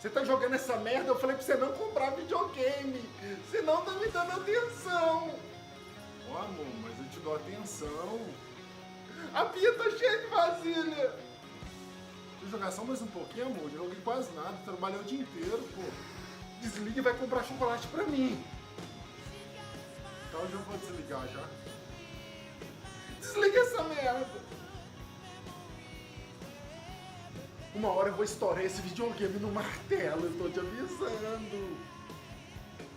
Você tá jogando essa merda, eu falei pra você não comprar videogame. Você não tá me dando atenção. Ó, amor, mas eu te dou atenção. A pia tá cheia de vasilha. Deixa eu jogar só mais um pouquinho, amor. Eu joguei quase nada, trabalhei o dia inteiro, pô. Desliga e vai comprar chocolate pra mim. Então eu já vou desligar já. Desliga essa merda. Uma hora eu vou estourar esse videogame no martelo, eu tô te avisando.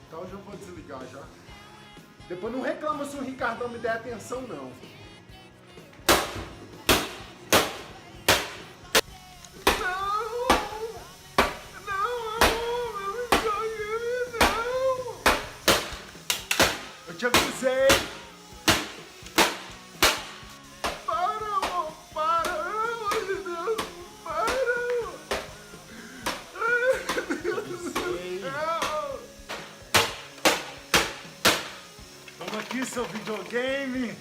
Então eu já vou desligar já. Depois não reclama se o Ricardão me der atenção, não. Eu te avisei! Para, amor! Para! Pelo amor de Deus! Para! Ai, meu Deus do céu! Toma aqui seu videogame!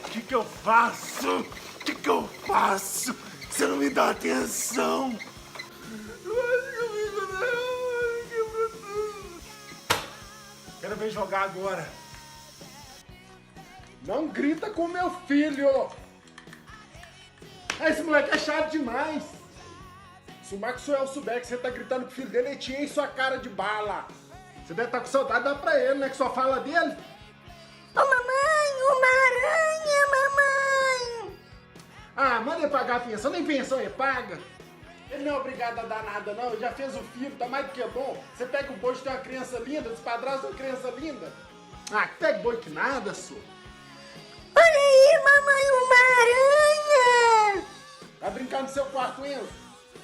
O que eu faço? O que eu faço? Você não me dá atenção! Quero ver jogar agora. Não grita com meu filho. Esse moleque é chato demais. Se o Maxwell souber que você tá gritando com o filho dele, ele te enche sua cara de bala. Você deve estar com saudade, dá pra ele, né? Que só fala dele. Ô mamãe, uma aranha, mamãe. Ah, manda ele pagar a pensão, nem pensão ele paga. Ele não é obrigado a dar nada, não. Ele já fez o filho, tá mais do que bom. Você pega o boi de ter uma criança linda, despadrasta uma criança linda. Ah, que pega boi que nada, sua. Olha aí, mamãe, uma aranha. Vai brincar no seu quarto, Enzo?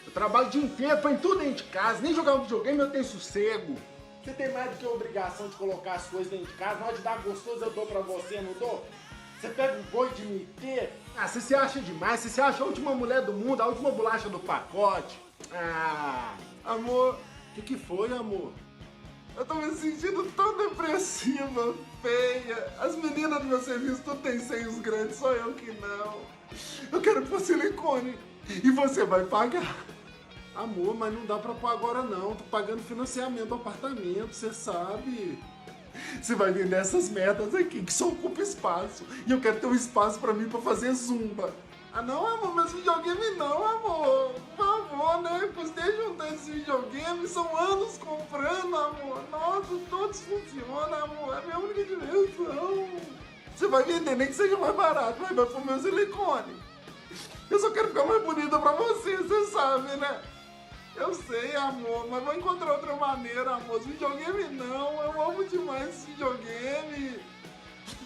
Eu trabalho o dia inteiro, põe tudo dentro de casa. Nem jogar um videogame eu tenho sossego. Você tem mais do que a obrigação de colocar as coisas dentro de casa. Na hora de dar gostoso eu dou pra você, não dou? Você pega o boi de me ter. Ah, você se acha demais. Você se acha a última mulher do mundo, a última bolacha do pacote. Ah, amor. O que foi, amor? Eu tô me sentindo tão depressiva, feia. As meninas do meu serviço tudo tem seios grandes, só eu que não. Eu quero pôr silicone. E você vai pagar? Amor, mas não dá pra pôr agora não. Tô pagando financiamento do apartamento, você sabe. Você vai vender essas merdas aqui que só ocupa espaço. E eu quero ter um espaço pra mim pra fazer zumba. Ah não, amor, mas videogame não, amor. Por favor, né? Custei juntar esse videogame, são anos comprando, amor. Nossa, todos funcionam, amor. É minha única diversão. Você vai vender, nem que seja mais barato, mas vai pro meu silicone. Eu só quero ficar mais bonita pra você sabe, né? Eu sei, amor, mas vou encontrar outra maneira, amor. Esse videogame não, eu amo demais esse videogame.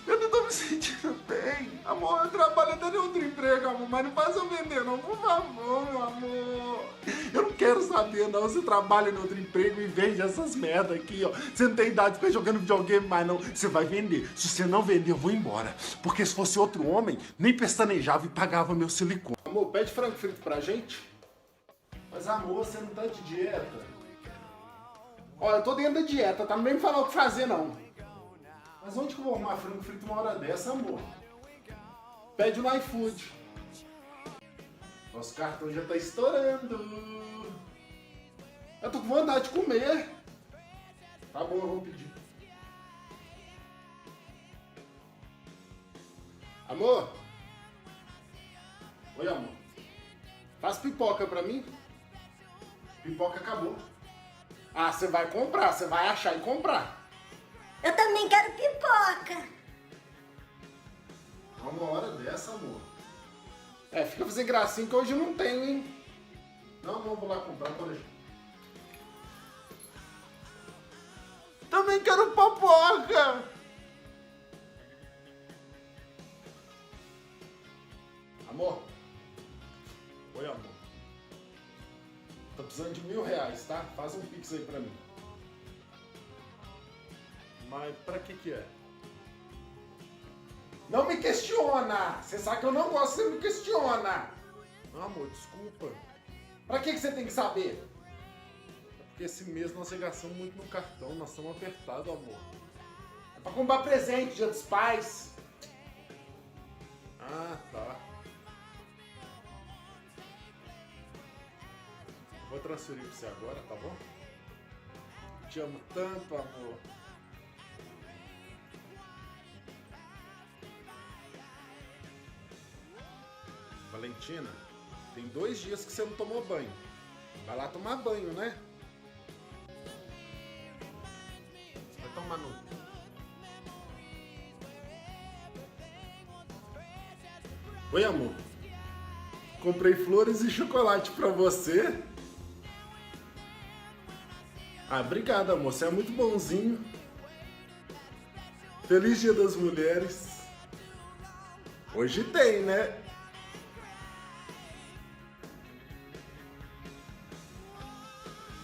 Eu não tô me sentindo bem. Amor, eu trabalho até em outro emprego, amor, mas não faz eu vender não, por favor, meu amor. Eu não quero saber, não. Você trabalha em outro emprego e vende essas merda aqui, ó. Você não tem idade de ficar jogando videogame mais, não. Você vai vender. Se você não vender, eu vou embora. Porque se fosse outro homem, nem pestanejava e pagava meu silicone. Amor, pede frango frito pra gente. Mas amor, você não tá de dieta. Olha, eu tô dentro da dieta, tá? Não vem me falar o que fazer, não. Mas onde que eu vou arrumar frango frito uma hora dessa, amor? Pede no iFood. Nosso cartão já tá estourando. Eu tô com vontade de comer. Tá bom, eu vou pedir. Amor? Oi, amor. Faz pipoca pra mim? Pipoca acabou. Ah, você vai comprar, você vai achar e comprar. Eu também quero pipoca. Uma hora dessa, amor. É, fica fazendo gracinha que hoje eu não tenho, hein? Não, amor, vou lá comprar, pode deixar. Também quero pipoca. Amor. Oi, amor. Tô precisando de R$1.000, tá? Faz um pix aí pra mim. Mas pra que é? Não me questiona! Você sabe que eu não gosto que você me questiona! Não, amor, desculpa. Pra que você tem que saber? É porque esse mês nós gastamos muito no cartão, nós estamos apertados, amor. É pra comprar presente, dia dos pais. Ah, tá. Vou transferir pra você agora, tá bom? Te amo tanto, amor. Valentina, tem 2 dias que você não tomou banho. Vai lá tomar banho, né? Vai tomar no... Oi, amor. Comprei flores e chocolate pra você. Ah, obrigado, amor. Você é muito bonzinho. Feliz Dia das Mulheres. Hoje tem, né?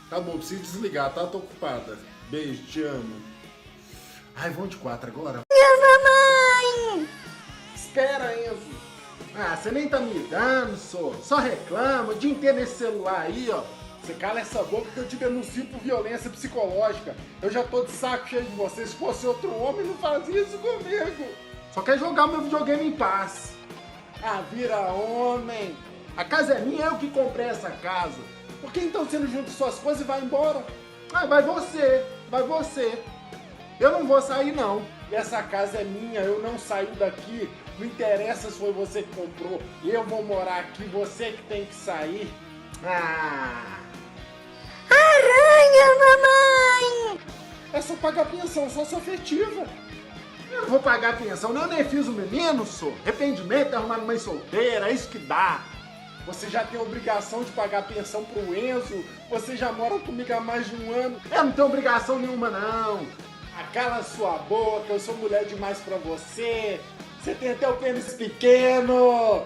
Tá bom, preciso desligar, tá? Tô ocupada. Beijo, te amo. Ai, vamos de 4 agora. Minha mamãe! Espera, Enzo. Ah, você nem tá me dando, só reclama o dia inteiro nesse celular aí, ó. Você cala essa boca que eu te denuncio por violência psicológica. Eu já tô de saco cheio de você. Se fosse outro homem, não fazia isso comigo. Só quer jogar meu videogame em paz. Ah, vira homem. A casa é minha, eu que comprei essa casa. Por que então você não junta suas coisas e vai embora? Ah, vai você. Eu não vou sair, não. E essa casa é minha, eu não saio daqui. Não interessa se foi você que comprou. Eu vou morar aqui, você que tem que sair. Ah! Aranha, mamãe! É só pagar pensão sócio-afetiva. Eu não vou pagar pensão, não, eu nem fiz o menino, Arrependimento é arrumar mãe solteira, é isso que dá. Você já tem obrigação de pagar pensão pro Enzo. Você já mora comigo há mais de 1 ano. Eu não tenho obrigação nenhuma, não. Cala sua boca, eu sou mulher demais pra você. Você tem até o pênis pequeno.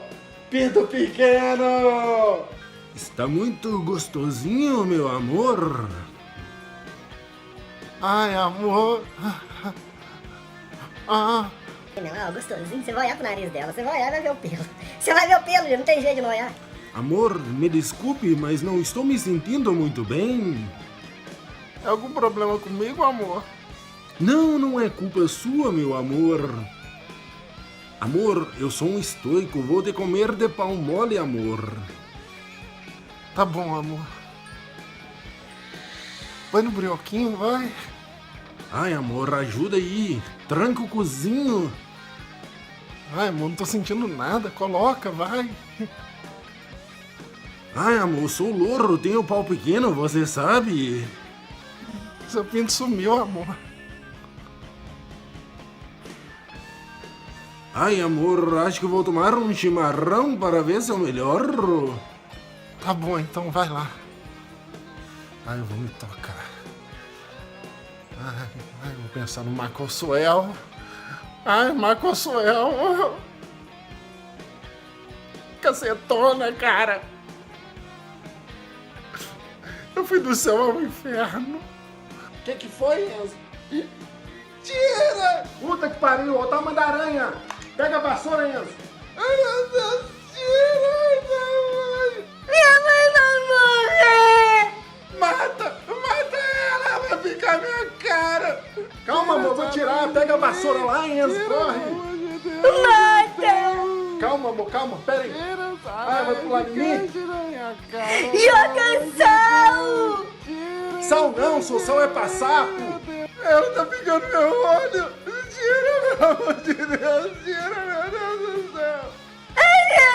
Pinto pequeno. Está muito gostosinho, meu amor. Ai, amor. Ah. Não, gostosinho. Você vai olhar pro nariz dela. Você vai olhar e vai ver o pelo. Você vai ver o pelo, não tem jeito de não olhar. Amor, me desculpe, mas não estou me sentindo muito bem. É algum problema comigo, amor? Não, não é culpa sua, meu amor. Amor, eu sou um estoico, vou te comer de pão mole, amor. Tá bom, amor. Vai no brioquinho, vai. Ai, amor, ajuda aí. Tranca o cozinho. Ai, amor, não tô sentindo nada. Coloca, vai. Ai, amor, sou louro, tenho pau pequeno, você sabe. Seu pinto sumiu, amor. Ai, amor, acho que vou tomar um chimarrão para ver se eu melhoro. Tá bom, então vai lá. Ai, eu vou me tocar. Ai, vou pensar no Macosuel. Ai, Macosuel. Cacetona, cara. Eu fui do céu ao inferno. Que foi, Enzo? Tira! Puta que pariu, olha o tamanho da aranha. Pega a vassoura, Enzo. Ai, meu Deus, tira, mamãe. Minha mãe vai morrer! Mata ela, ela vai ficar minha cara. Calma, amor, vou tirar. Pega a vassoura lá, Enzo, corre. Mata! Calma, amor, calma, pera aí. Ai, vai pular em mim? Joga sal! Sal não, sal é pra sapo. Ela tá pegando meu olho. Tira, pelo amor de Deus, tira, meu Deus do céu. A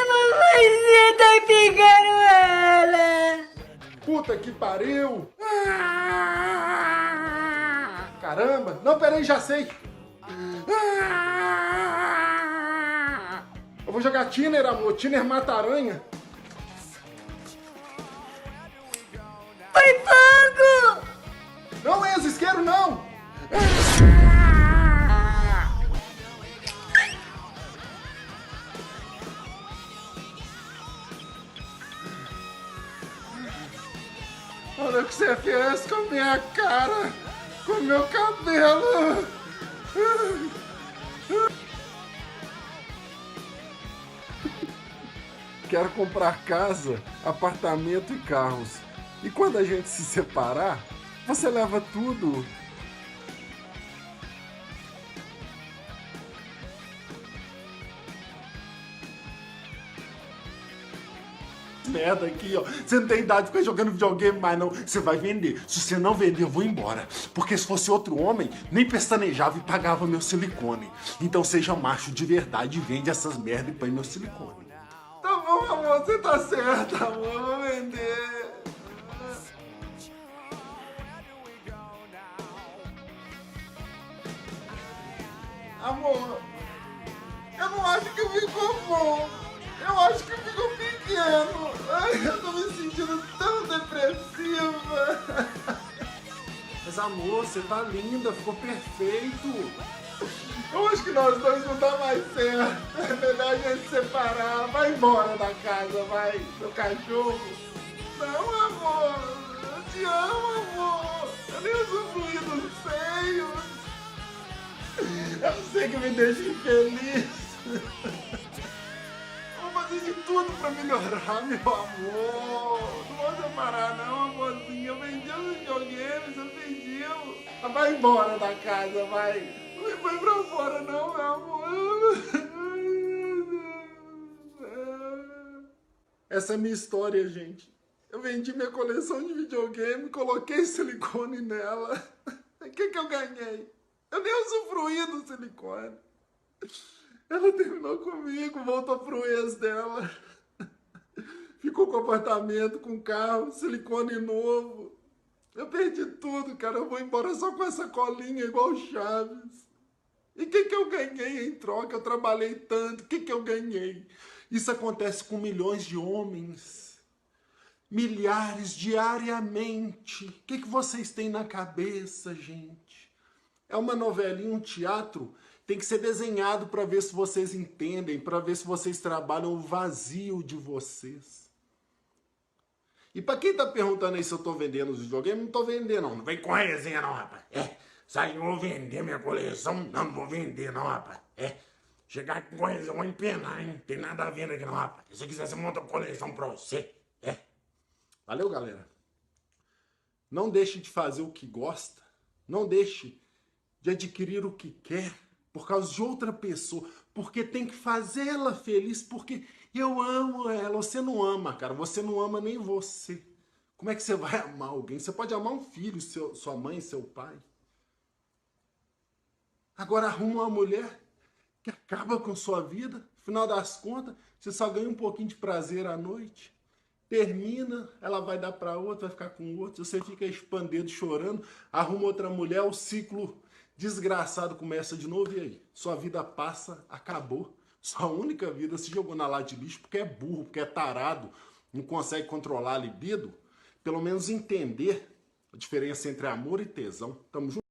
mamãezinha tá pegando ela! Puta que pariu. Caramba. Não, peraí, já sei. Eu vou jogar Tiner, amor. Tiner mata aranha. Foi fogo! Não, Enzo, isqueiro não. Olha o que você fez com a minha cara, com o meu cabelo. Quero comprar casa, apartamento e carros. E quando a gente se separar, você leva tudo. merda aqui, ó. Você não tem idade de ficar jogando videogame mais, não. Você vai vender. Se você não vender, eu vou embora. Porque se fosse outro homem, nem pestanejava e pagava meu silicone. Então seja macho de verdade e vende essas merda e põe meu silicone. Tá bom, amor, você tá certo, amor. Eu vou vender. Amor, eu não acho que ficou bom. Eu acho que ficou pequeno. Ai, eu tô me sentindo tão depressiva. Mas amor, você tá linda, ficou perfeito. Eu acho que nós dois não tá mais certo. É melhor a gente separar. Vai embora da casa, vai, seu cachorro. Não, amor. Eu te amo, amor. Eu nem usufruí dos seios. Eu sei que me deixa infeliz. Vou fazer de tudo pra melhorar, meu amor. Não vou separar não, amorzinho. Eu vendi os videogames, você vendiu. Vai embora da casa, vai. Não me põe pra fora não, meu amor. Essa é a minha história, gente. Eu vendi minha coleção de videogame, coloquei silicone nela. O que eu ganhei? Eu nem usufruí do silicone. Ela terminou comigo, voltou pro ex dela. Ficou com apartamento, com carro, silicone novo. Eu perdi tudo, cara. Eu vou embora só com essa colinha igual o Chaves. E o que eu ganhei em troca? Eu trabalhei tanto. O que eu ganhei? Isso acontece com milhões de homens. Milhares diariamente. O que vocês têm na cabeça, gente? É uma novelinha, um teatro, tem que ser desenhado para ver se vocês entendem, para ver se vocês trabalham o vazio de vocês. E para quem tá perguntando aí se eu tô vendendo os videogames, não tô vendendo não. Não vem com a resenha não, rapaz. Sai, eu vou vender minha coleção. Não vou vender não, rapaz. Chegar com coisa, eu vou empenar, hein. Não tem nada a vender aqui não, rapaz. Se você quiser, você monta a coleção pra você. Valeu, galera. Não deixe de fazer o que gosta. Não deixe de adquirir o que quer por causa de outra pessoa, porque tem que fazê-la feliz, porque eu amo ela. Você não ama, cara, você não ama nem você. Como é que você vai amar alguém? Você pode amar um filho, sua mãe, seu pai. Agora arruma uma mulher que acaba com sua vida, no final das contas, você só ganha um pouquinho de prazer à noite. Termina, ela vai dar para outra, vai ficar com outro, você fica expandido, chorando, arruma outra mulher, o ciclo desgraçado começa de novo, e aí? Sua vida passa, acabou. Sua única vida se jogou na lata de lixo porque é burro, porque é tarado, não consegue controlar a libido. Pelo menos entender a diferença entre amor e tesão. Tamo junto?